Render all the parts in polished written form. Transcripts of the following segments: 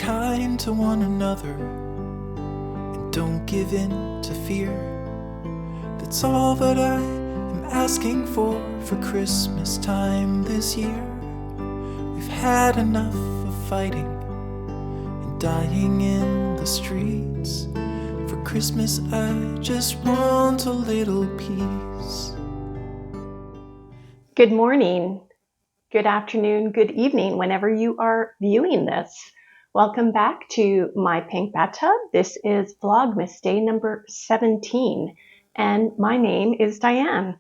kind to one another and don't give in to fear. That's all that I am asking for Christmas time this year. We've had enough of fighting and dying in the streets. For Christmas I just want a little peace. Good morning, good afternoon, good evening, whenever you are viewing this. Welcome back to My Pink Bathtub. This is Vlogmas day number 17, and my name is Diane.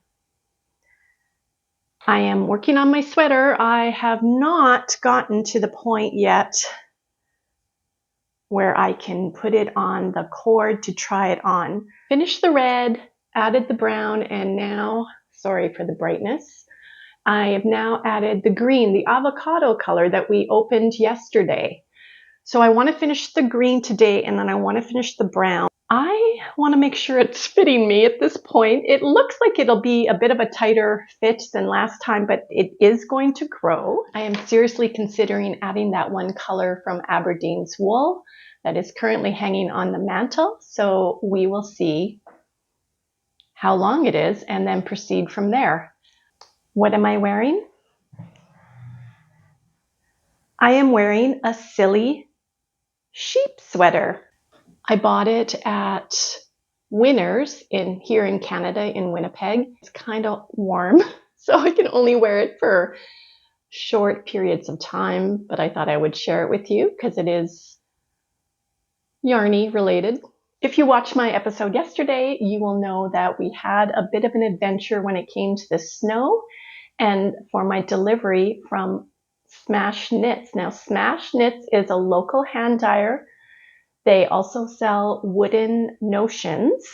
I am working on my sweater. I have not gotten to the point yet where I can put it on the cord to try it on. Finished the red, added the brown, and now, sorry for the brightness, I have now added the green, the avocado color that we opened yesterday. So I want to finish the green today, and then I want to finish the brown. I want to make sure it's fitting me at this point. It looks like it'll be a bit of a tighter fit than last time, but it is going to grow. I am seriously considering adding that one color from Aberdeen's wool that is currently hanging on the mantle. So we will see how long it is and then proceed from there. What am I wearing? I am wearing a silly sheep sweater. I bought it at Winners here in Canada, in Winnipeg. It's kind of warm, so I can only wear it for short periods of time, but I thought I would share it with you because it is yarny related. If you watched my episode yesterday, you will know that we had a bit of an adventure when it came to the snow and for my delivery from Smash Knits. Now, Smash Knits is a local hand dyer. They also sell wooden notions,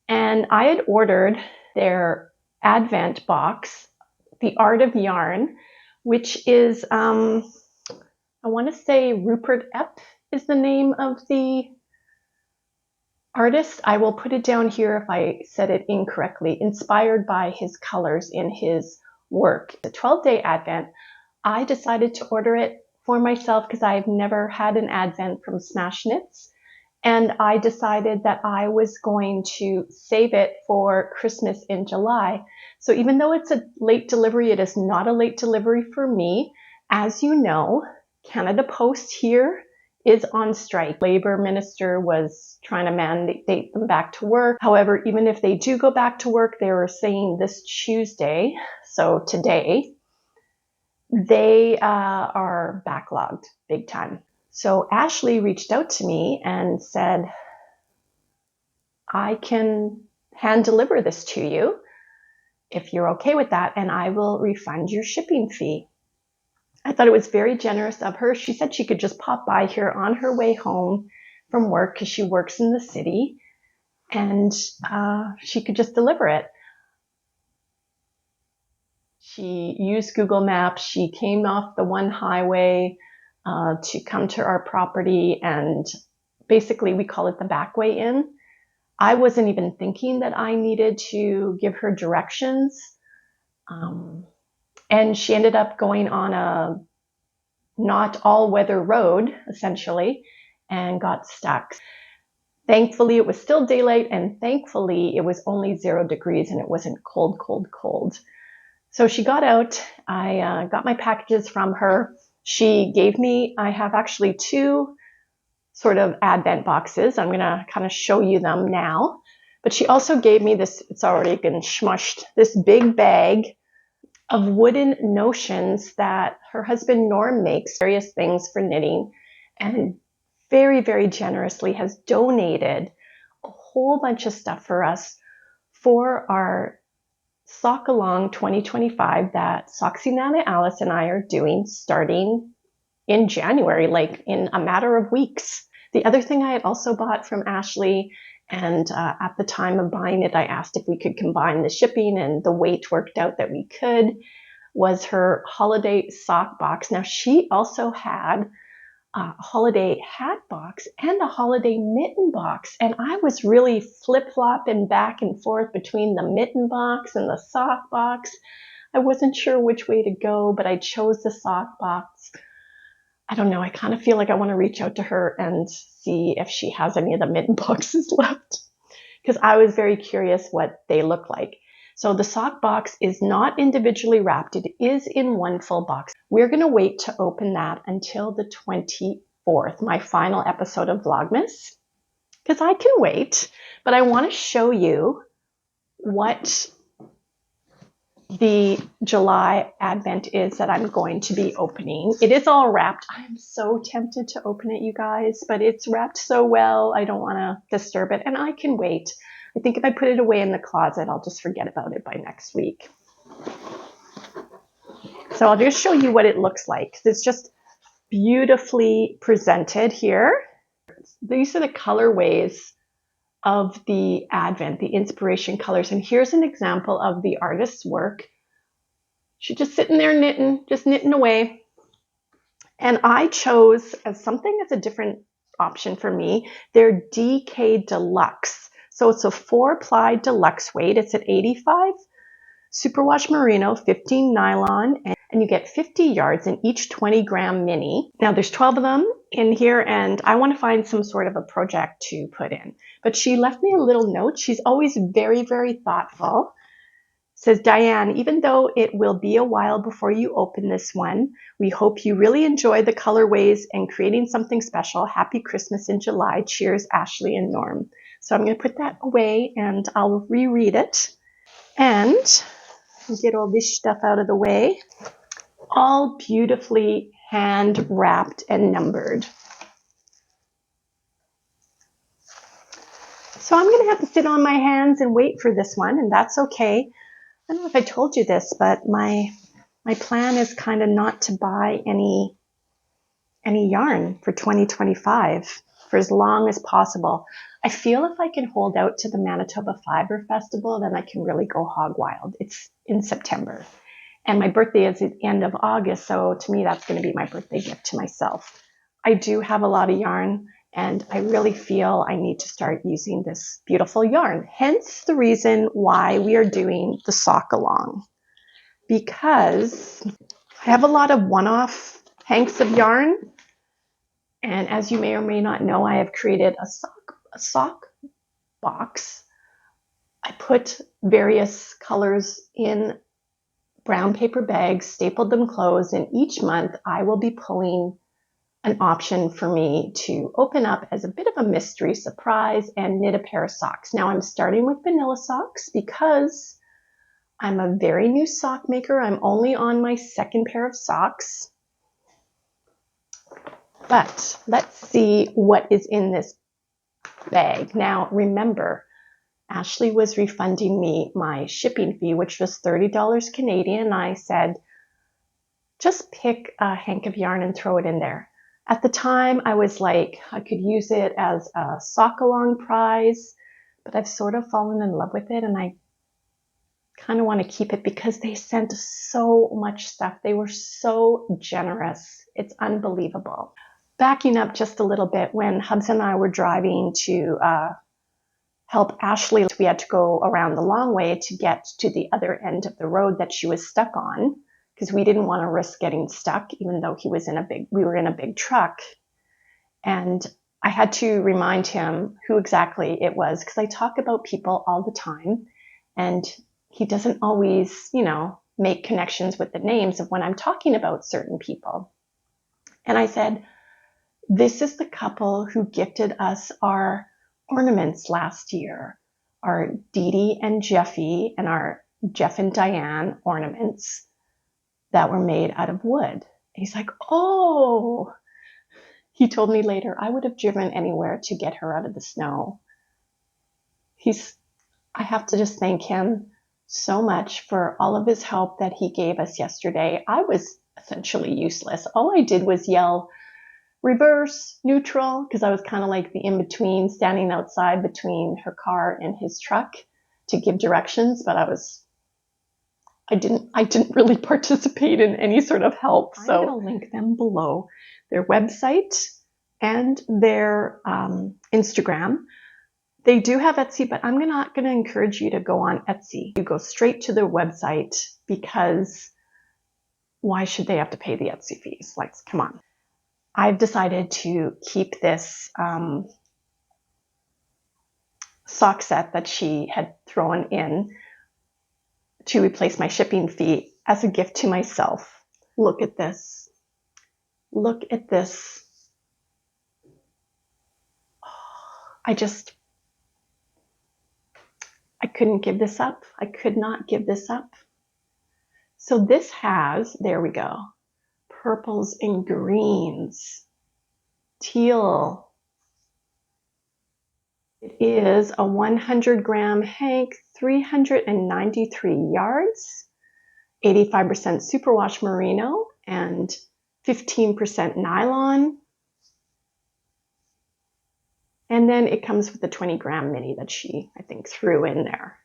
and I had ordered their advent box, The Art of Yarn, which is, I want to say Rupert Epp is the name of the artist. I will put it down here if I said it incorrectly. Inspired by his colors in his work. The 12-day advent. I decided to order it for myself because I've never had an advent from Smash Knits, and I decided that I was going to save it for Christmas in July. So even though it's a late delivery, it is not a late delivery for me. As you know, Canada Post here is on strike. Labor Minister was trying to mandate them back to work. However, even if they do go back to work, they were saying this Tuesday, so today, they are backlogged big time. So Ashley reached out to me and said, I can hand deliver this to you if you're okay with that, and I will refund your shipping fee. I thought it was very generous of her. She said she could just pop by here on her way home from work because she works in the city, and she could just deliver it. She used Google Maps. She came off the one highway to come to our property, and basically we call it the back way in. I wasn't even thinking that I needed to give her directions. And she ended up going on a not all-weather road, essentially, and got stuck. Thankfully, it was still daylight, and thankfully, it was only 0 degrees, and it wasn't cold, cold, cold. So she got out. I got my packages from her. She gave me, I have actually 2 sort of advent boxes. I'm going to kind of show you them now. But she also gave me this, it's already been smushed, this big bag of wooden notions that her husband Norm makes various things for knitting, and very, very generously has donated a whole bunch of stuff for us for our Sock Along 2025 that Soxinana Alice and I are doing starting in January, like in a matter of weeks. The other thing I had also bought from Ashley, and at the time of buying it, I asked if we could combine the shipping, and the weight worked out that we could, was her holiday sock box. Now, she also had a holiday hat box and a holiday mitten box, and I was really flip-flopping back and forth between the mitten box and the sock box. I wasn't sure which way to go, but I chose the sock box. I don't know, I kind of feel like I want to reach out to her and see if she has any of the mitten boxes left, because I was very curious what they look like. So the sock box is not individually wrapped. It is in one full box. We're going to wait to open that until the 24th, my final episode of Vlogmas, because I can wait. But I want to show you what the July Advent is that I'm going to be opening. It is all wrapped. I'm so tempted to open it, you guys, but it's wrapped so well. I don't want to disturb it, and I can wait. I think if I put it away in the closet, I'll just forget about it by next week. So I'll just show you what it looks like. It's just beautifully presented here. These are the colorways of the Advent, the inspiration colors. And here's an example of the artist's work. She's just sitting there knitting, just knitting away. And I chose as something that's a different option for me, their DK Deluxe. So it's a 4-ply deluxe weight. It's at 85 superwash merino, 15 nylon, and you get 50 yards in each 20-gram mini. Now there's 12 of them in here, and I want to find some sort of a project to put in. But she left me a little note. She's always very, very thoughtful. Says, Diane, even though it will be a while before you open this one, we hope you really enjoy the colorways and creating something special. Happy Christmas in July. Cheers, Ashley and Norm. So I'm going to put that away and I'll reread it. And get all this stuff out of the way. All beautifully hand wrapped and numbered. So I'm going to have to sit on my hands and wait for this one, and that's okay. I don't know if I told you this, but my plan is kind of not to buy any yarn for 2025 for as long as possible. I feel if I can hold out to the Manitoba Fiber Festival, then I can really go hog wild. It's in September. And my birthday is at the end of August, so to me that's going to be my birthday gift to myself. I do have a lot of yarn, and I really feel I need to start using this beautiful yarn. Hence the reason why we are doing the sock along. Because I have a lot of one-off hanks of yarn, and as you may or may not know, I have created a sock box. I put various colors in brown paper bags, stapled them closed, and each month I will be pulling an option for me to open up as a bit of a mystery surprise and knit a pair of socks. Now I'm starting with vanilla socks because I'm a very new sock maker. I'm only on my second pair of socks. But let's see what is in this bag. Now remember, Ashley was refunding me my shipping fee, which was $30 Canadian. I said, just pick a hank of yarn and throw it in there. At the time, I was like, I could use it as a sock along prize, but I've sort of fallen in love with it, and I kind of want to keep it because they sent so much stuff. They were so generous. It's unbelievable. Backing up just a little bit, when Hubs and I were driving to help Ashley, we had to go around the long way to get to the other end of the road that she was stuck on, because we didn't want to risk getting stuck, even though we were in a big truck. And I had to remind him who exactly it was, because I talk about people all the time, and he doesn't always, make connections with the names of when I'm talking about certain people. And I said, this is the couple who gifted us our ornaments last year, our Dee Dee and Jeffy and our Jeff and Diane ornaments that were made out of wood. And he's like, oh, he told me later, I would have driven anywhere to get her out of the snow. I have to just thank him so much for all of his help that he gave us yesterday. I was essentially useless. All I did was yell reverse, neutral, because I was kind of like the in-between, standing outside between her car and his truck to give directions, but I didn't really participate in any sort of help. So I'm going to link them below, their website and their Instagram. They do have Etsy, but I'm not going to encourage you to go on Etsy. You go straight to their website, because why should they have to pay the Etsy fees? Like, come on. I've decided to keep this sock set that she had thrown in to replace my shipping fee as a gift to myself. Look at this. Look at this. I couldn't give this up. I could not give this up. So this has, there we go, purples and greens, teal. It is a 100-gram hank, 393 yards, 85% superwash merino, and 15% nylon. And then it comes with the 20-gram mini that she, I think, threw in there.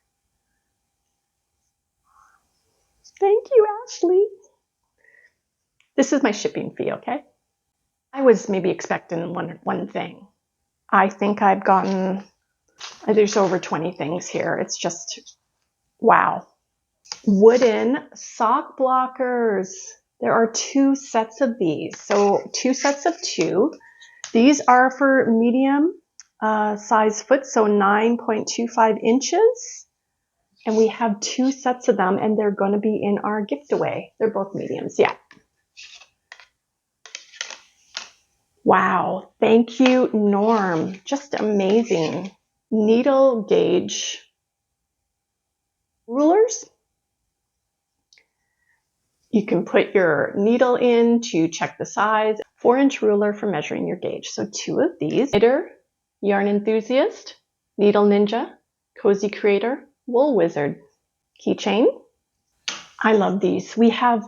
Thank you, Ashley. This is my shipping fee, okay? I was maybe expecting one thing. I think I've gotten, there's over 20 things here. It's just, wow. Wooden sock blockers. There are 2 sets of these. So 2 sets of 2. These are for medium size foot, so 9.25 inches. And we have 2 sets of them, and they're going to be in our gift away. They're both mediums, yeah. Wow, thank you, Norm. Just amazing. Needle gauge rulers. You can put your needle in to check the size. 4-inch ruler for measuring your gauge. So 2 of these. Knitter, Yarn Enthusiast, Needle Ninja, Cozy Creator, Wool Wizard. Keychain. I love these. We have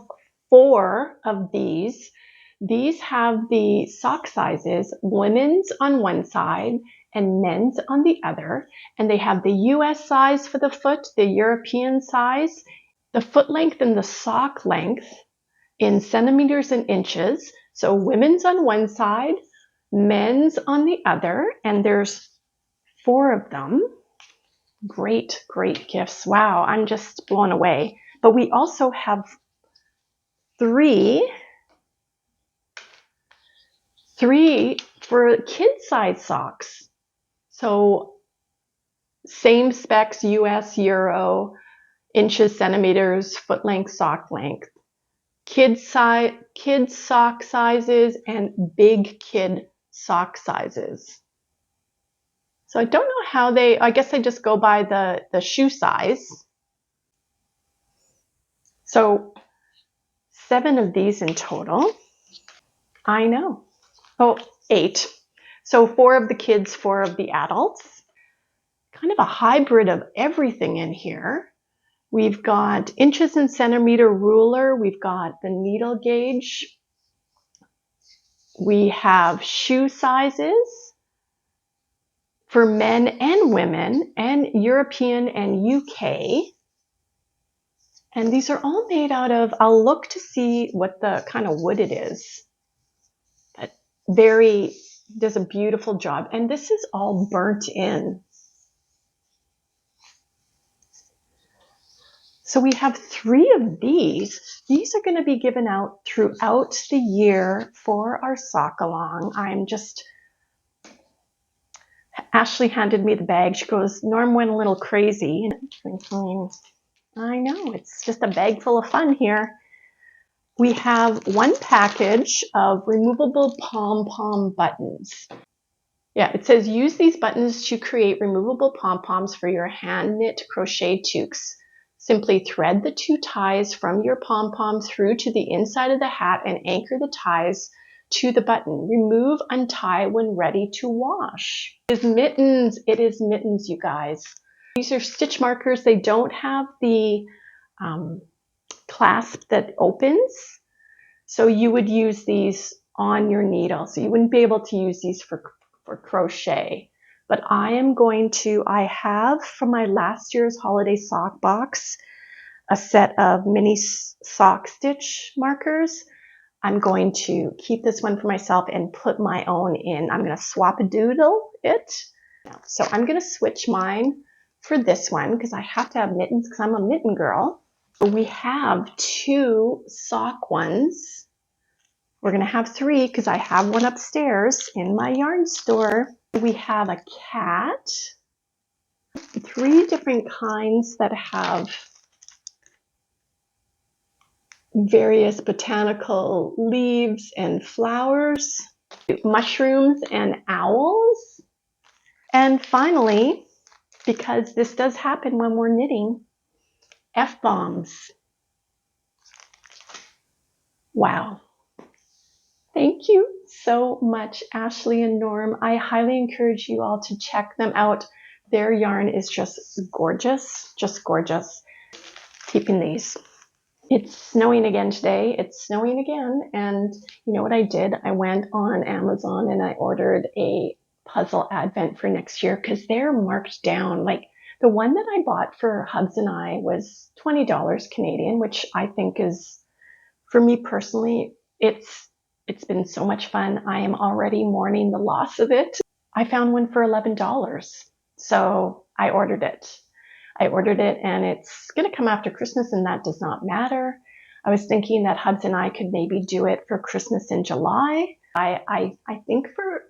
4 of these. These have the sock sizes, women's on one side and men's on the other. And they have the US size for the foot, the European size, the foot length and the sock length in centimeters and inches. So women's on one side, men's on the other, and there's 4 of them. Great, great gifts. Wow, I'm just blown away. But we also have 3 for kid-size socks. So same specs, US, Euro, inches, centimeters, foot length, sock length. Kid sock sizes and big kid sock sizes. So I don't know how I guess they just go by the shoe size. So 7 of these in total. I know. Oh, 8. So 4 of the kids, 4 of the adults. Kind of a hybrid of everything in here. We've got inches and centimeter ruler. We've got the needle gauge. We have shoe sizes for men and women and European and UK. And these are all made out of, I'll look to see what the kind of wood it is. But does a beautiful job. And this is all burnt in. So we have 3 of these. These are going to be given out throughout the year for our sock along. Ashley handed me the bag. She goes, Norm went a little crazy. I know, it's just a bag full of fun here. We have 1 package of removable pom-pom buttons. Yeah, it says use these buttons to create removable pom-poms for your hand knit crochet toques. Simply thread the 2 ties from your pom-pom through to the inside of the hat and anchor the ties to the button. Remove, untie when ready to wash. It is mittens. It is mittens, you guys. These are stitch markers. They don't have the clasp that opens. So you would use these on your needle. So you wouldn't be able to use these for crochet. But I have from my last year's holiday sock box, a set of mini sock stitch markers. I'm going to keep this one for myself and put my own in. I'm going to swap-a-doodle it. So I'm going to switch mine for this one because I have to have mittens because I'm a mitten girl. We have 2 sock ones. We're going to have 3 because I have one upstairs in my yarn store. We have a cat, 3 different kinds that have various botanical leaves and flowers, mushrooms and owls. And finally, because this does happen when we're knitting, F-bombs. Wow. Thank you so much, Ashley and Norm. I highly encourage you all to check them out. Their yarn is just gorgeous, just gorgeous. Keeping these. It's snowing again today. It's snowing again. And you know what I did? I went on Amazon and I ordered a puzzle advent for next year because they're marked down. Like the one that I bought for Hubs and I was $20 Canadian, which I think is, for me personally, it's been so much fun. I am already mourning the loss of it. I found one for $11. So I ordered it. And it's going to come after Christmas, and that does not matter. I was thinking that Hubs and I could maybe do it for Christmas in July. I think for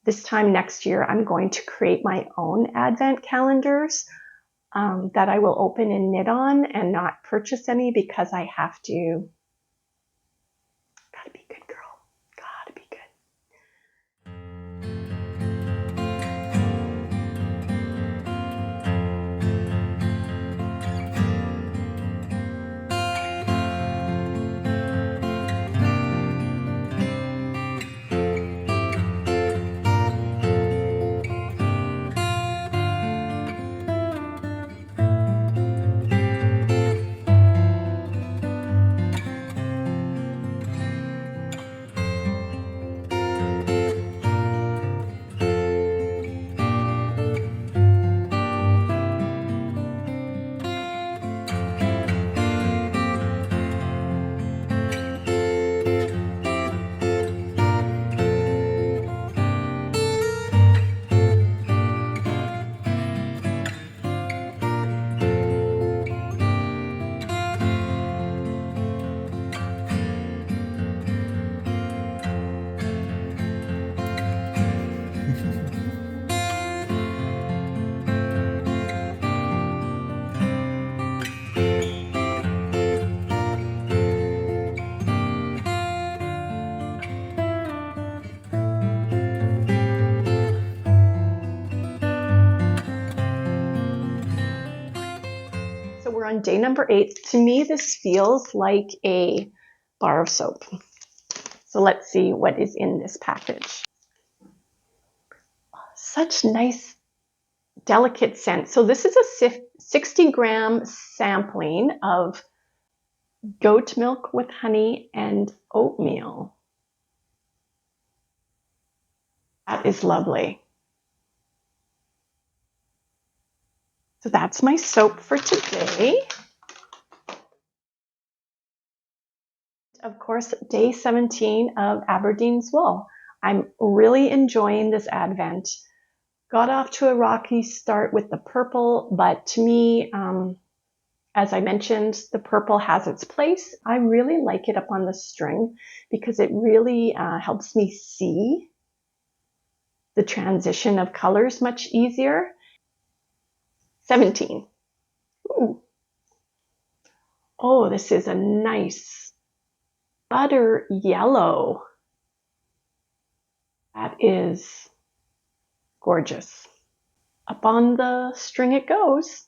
this time next year, I'm going to create my own advent calendars that I will open and knit on and not purchase any because I have to. Gotta be good, girl. Gotta be good. We're on day number 8. To me, this feels like a bar of soap. So let's see what is in this package. Such nice, delicate scent. So this is a 60-gram sampling of goat milk with honey and oatmeal. That is lovely. So that's my soap for today. Of course, day 17 of Aberdeen's wool. I'm really enjoying this advent. Got off to a rocky start with the purple, but to me, as I mentioned, the purple has its place. I really like it up on the string because it really helps me see the transition of colors much easier. 17. Ooh. Oh, this is a nice butter yellow. That is gorgeous. Up on the string it goes.